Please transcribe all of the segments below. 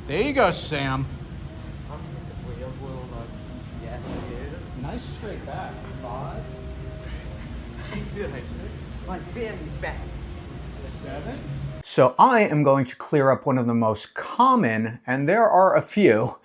There you go, Sam. I'm the real world. Yes, it is. Nice straight back. 5, Dude, I should. My very best. 7. So I am going to clear up one of the most common, and there are a few,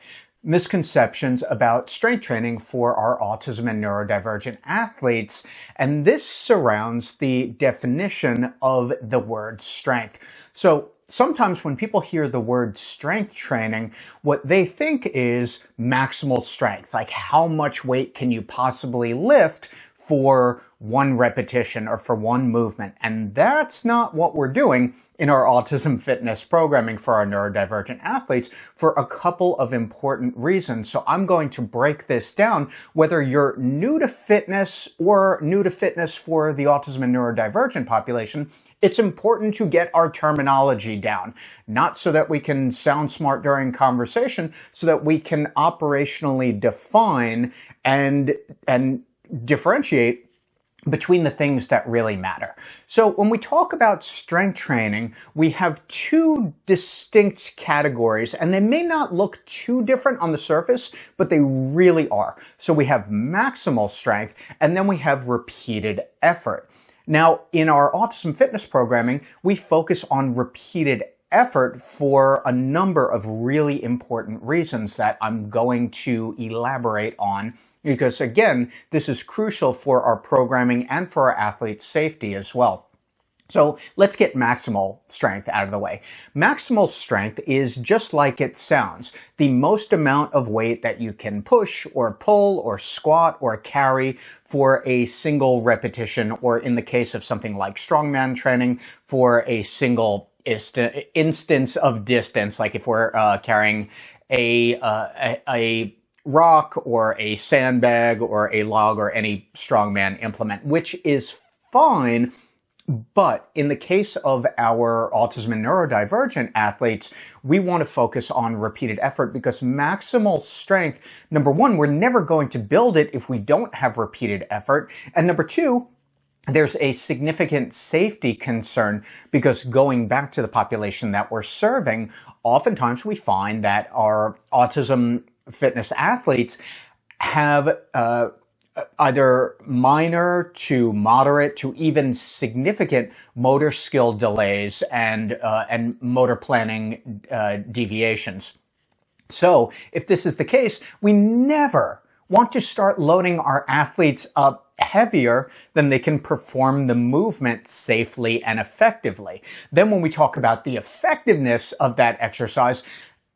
misconceptions about strength training for our autism and neurodivergent athletes. And this surrounds the definition of the word strength. So sometimes when people hear the word strength training, what they think is maximal strength, like how much weight can you possibly lift for one repetition or for one movement. And that's not what we're doing in our autism fitness programming for our neurodivergent athletes for a couple of important reasons. So I'm going to break this down, whether you're new to fitness or new to fitness for the autism and neurodivergent population. It's important to get our terminology down, not so that we can sound smart during conversation, so that we can operationally define and differentiate between the things that really matter. So when we talk about strength training, we have two distinct categories, and they may not look too different on the surface, but they really are. So we have maximal strength, and then we have repeated effort. Now, in our autism fitness programming, we focus on repeated effort for a number of really important reasons that I'm going to elaborate on, because again, this is crucial for our programming and for our athletes' safety as well. So let's get maximal strength out of the way. Maximal strength is just like it sounds, the most amount of weight that you can push or pull or squat or carry for a single repetition, or in the case of something like strongman training, for a single instance of distance, like if we're carrying a rock or a sandbag or a log or any strongman implement, which is fine. But in the case of our autism and neurodivergent athletes, we want to focus on repeated effort, because maximal strength, number one, we're never going to build it if we don't have repeated effort. And number two, there's a significant safety concern, because going back to the population that we're serving, oftentimes we find that our autism fitness athletes have either minor to moderate to even significant motor skill delays and motor planning deviations. So if this is the case, we never want to start loading our athletes up heavier than they can perform the movement safely and effectively. Then when we talk about the effectiveness of that exercise,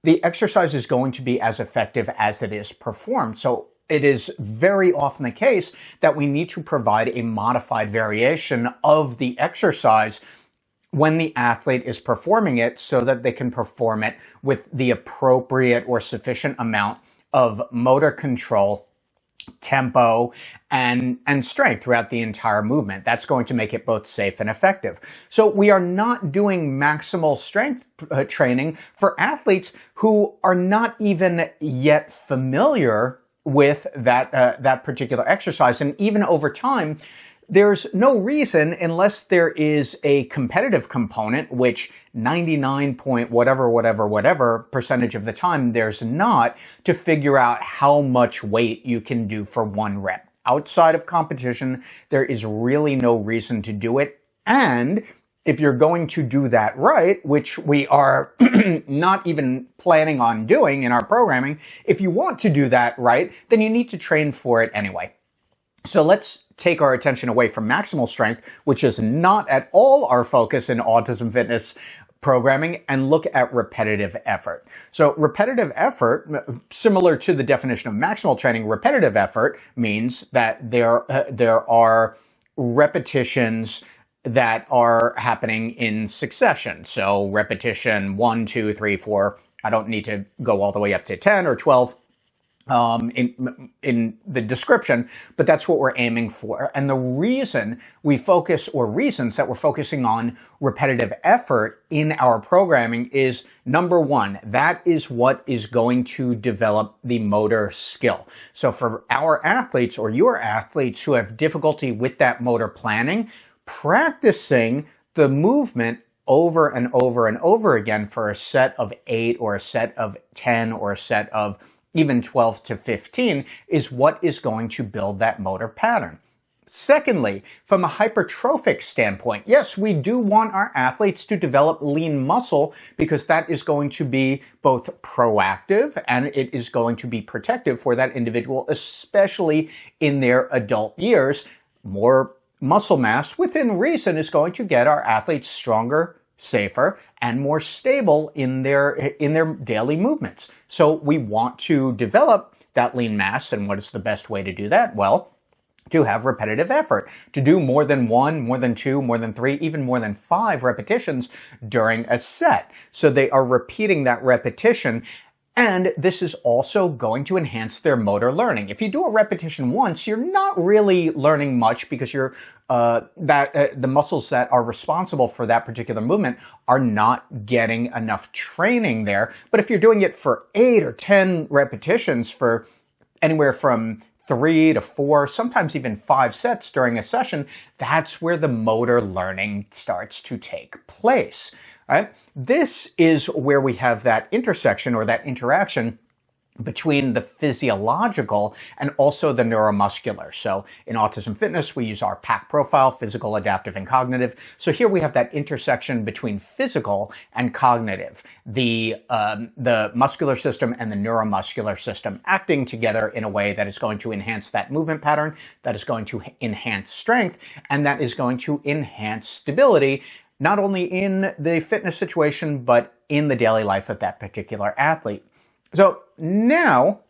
the exercise is going to be as effective as it is performed. So it is very often the case that we need to provide a modified variation of the exercise when the athlete is performing it, so that they can perform it with the appropriate or sufficient amount of motor control, tempo, and strength throughout the entire movement. That's going to make it both safe and effective. So we are not doing maximal strength training for athletes who are not even yet familiar with that particular exercise. And even over time, there's no reason, unless there is a competitive component, which 99 point whatever percentage of the time there's not, to figure out how much weight you can do for one rep. Outside of competition, there is really no reason to do it. And if you're going to do that right, which we are not even planning on doing in our programming, if you want to do that right, then you need to train for it anyway. So let's take our attention away from maximal strength, which is not at all our focus in autism fitness programming, and look at repetitive effort. So repetitive effort, similar to the definition of maximal training, repetitive effort means that there are repetitions that are happening in succession. So repetition 1, 2, 3, 4. I don't need to go all the way up to 10 or 12 in the description, but that's what we're aiming for. And the reason we focus, or reasons that we're focusing on repetitive effort in our programming is, number one, that is what is going to develop the motor skill. So for our athletes, or your athletes who have difficulty with that motor planning, practicing the movement over and over and over again for a set of 8 or a set of 10 or a set of even 12 to 15 is what is going to build that motor pattern. Secondly, from a hypertrophic standpoint, yes, we do want our athletes to develop lean muscle because that is going to be both proactive and it is going to be protective for that individual, especially in their adult years. More muscle mass within reason is going to get our athletes stronger, safer, and more stable in their daily movements. So we want to develop that lean mass, and what is the best way to do that? Well, to have repetitive effort, to do more than 1, more than 2, more than 3, even more than 5 repetitions during a set. So they are repeating that repetition, and this is also going to enhance their motor learning. If you do a repetition once, you're not really learning much because the muscles that are responsible for that particular movement are not getting enough training there. But if you're doing it for 8 or 10 repetitions for anywhere from 3 to 4, sometimes even 5 sets during a session, that's where the motor learning starts to take place. Right? This is where we have that intersection or that interaction between the physiological and also the neuromuscular. So in Autism Fitness, we use our PAC profile, physical, adaptive, and cognitive. So here we have that intersection between physical and cognitive, the muscular system and the neuromuscular system acting together in a way that is going to enhance that movement pattern, that is going to enhance strength, and that is going to enhance stability, not only in the fitness situation, but in the daily life of that particular athlete. So now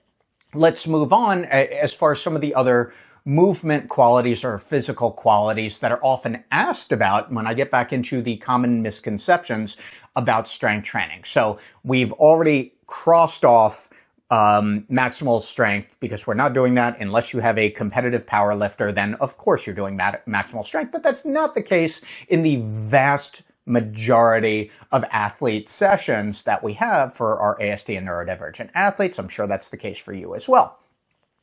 let's move on as far as some of the other movement qualities or physical qualities that are often asked about when I get back into the common misconceptions about strength training. So we've already crossed off maximal strength because we're not doing that unless you have a competitive power lifter. Then of course you're doing maximal strength, but that's not the case in the vast majority of athlete sessions that we have for our ASD and neurodivergent athletes. I'm sure that's the case for you as well.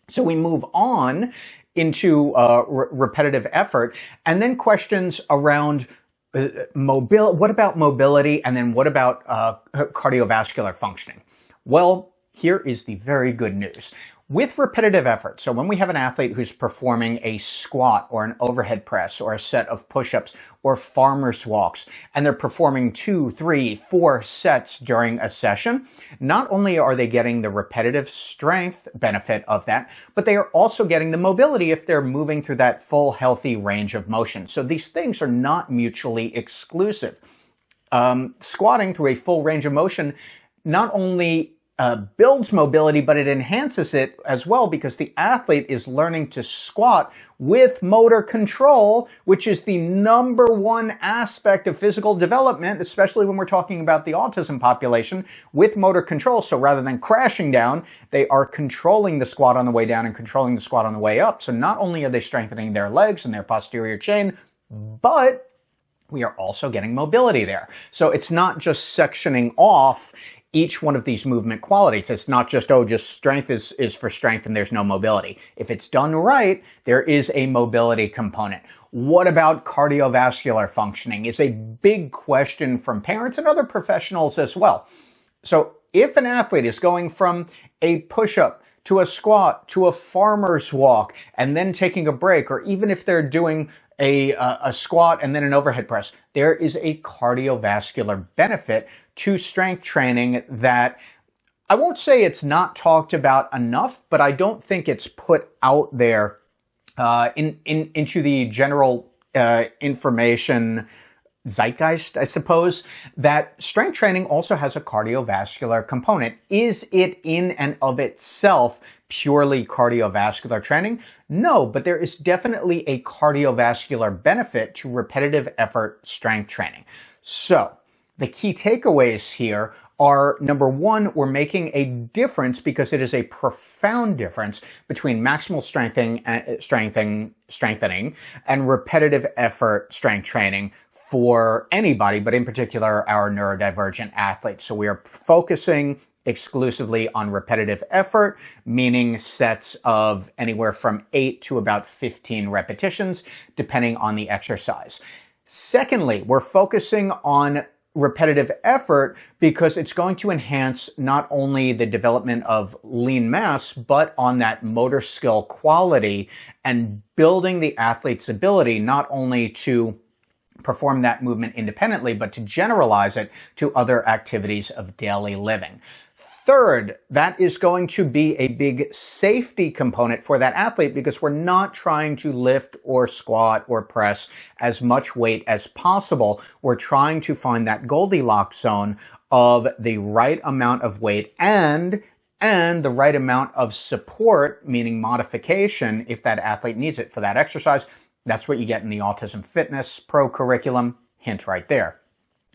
So we move on into repetitive effort, and then questions around what about mobility, and then what about cardiovascular functioning? Well, here is the very good news. With repetitive effort, so when we have an athlete who's performing a squat or an overhead press or a set of push-ups or farmer's walks, and they're performing 2, 3, 4 sets during a session, not only are they getting the repetitive strength benefit of that, but they are also getting the mobility if they're moving through that full healthy range of motion. So these things are not mutually exclusive. Squatting through a full range of motion not only builds mobility, but it enhances it as well because the athlete is learning to squat with motor control, which is the number one aspect of physical development, especially when we're talking about the autism population, with motor control. So rather than crashing down, they are controlling the squat on the way down and controlling the squat on the way up. So not only are they strengthening their legs and their posterior chain, but we are also getting mobility there. So it's not just sectioning off each one of these movement qualities. It's not just, just strength is for strength and there's no mobility. If it's done right, there is a mobility component. What about cardiovascular functioning is a big question from parents and other professionals as well. So if an athlete is going from a push-up to a squat to a farmer's walk and then taking a break, or even if they're doing a squat and then an overhead press, there is a cardiovascular benefit to strength training that I won't say it's not talked about enough, but I don't think it's put out there into the general information zeitgeist, I suppose, that strength training also has a cardiovascular component. Is it in and of itself purely cardiovascular training? No, but there is definitely a cardiovascular benefit to repetitive effort strength training. So the key takeaways here are, number one, we're making a difference because it is a profound difference between maximal strengthening and repetitive effort strength training for anybody, but in particular our neurodivergent athletes. So we are focusing exclusively on repetitive effort, meaning sets of anywhere from 8 to about 15 repetitions, depending on the exercise. Secondly, we're focusing on repetitive effort because it's going to enhance not only the development of lean mass, but on that motor skill quality and building the athlete's ability not only to perform that movement independently, but to generalize it to other activities of daily living. Third, that is going to be a big safety component for that athlete because we're not trying to lift or squat or press as much weight as possible. We're trying to find that Goldilocks zone of the right amount of weight and the right amount of support, meaning modification, if that athlete needs it for that exercise. That's what you get in the Autism Fitness Pro curriculum. Hint right there.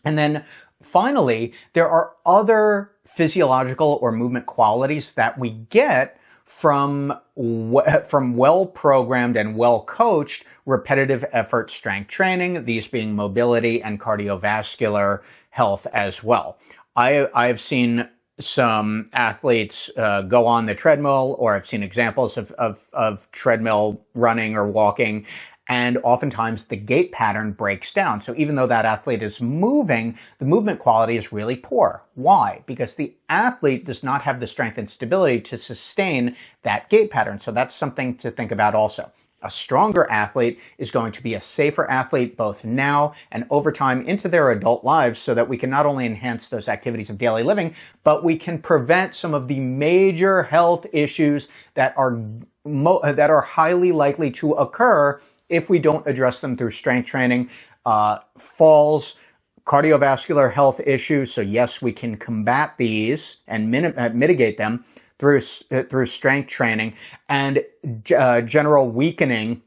And then finally, there are other physiological or movement qualities that we get from well-programmed and well-coached repetitive effort strength training, these being mobility and cardiovascular health as well. I've seen some athletes go on the treadmill, or I've seen examples of treadmill running or walking, and oftentimes the gait pattern breaks down. So even though that athlete is moving, the movement quality is really poor. Why? Because the athlete does not have the strength and stability to sustain that gait pattern. So that's something to think about also. A stronger athlete is going to be a safer athlete both now and over time into their adult lives so that we can not only enhance those activities of daily living, but we can prevent some of the major health issues that are highly likely to occur if we don't address them through strength training, falls, cardiovascular health issues. So yes, we can combat these and mitigate them through strength training, and general weakening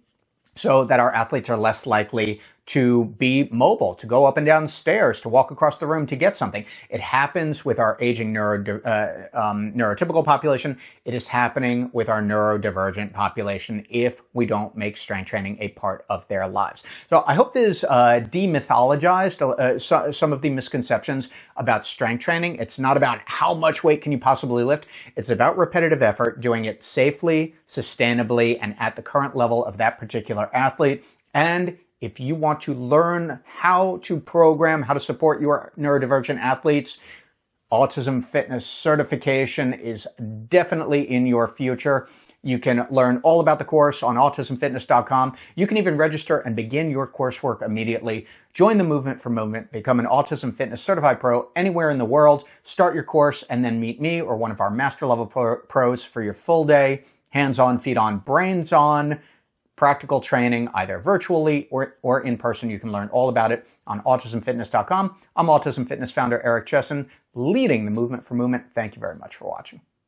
so that our athletes are less likely to be mobile, to go up and down stairs, to walk across the room to get something. It happens with our aging neurotypical population. It is happening with our neurodivergent population if we don't make strength training a part of their lives. So I hope this demythologized some of the misconceptions about strength training. It's not about how much weight can you possibly lift. It's about repetitive effort, doing it safely, sustainably, and at the current level of that particular athlete. And if you want to learn how to program, how to support your neurodivergent athletes, Autism Fitness Certification is definitely in your future. You can learn all about the course on autismfitness.com. You can even register and begin your coursework immediately. Join the movement for movement. Become an Autism Fitness Certified Pro anywhere in the world. Start your course and then meet me or one of our master level pros for your full day, hands-on, feet-on, brains-on, practical training, either virtually or in person. You can learn all about it on autismfitness.com. I'm Autism Fitness founder Eric Chessen, leading the movement for movement. Thank you very much for watching.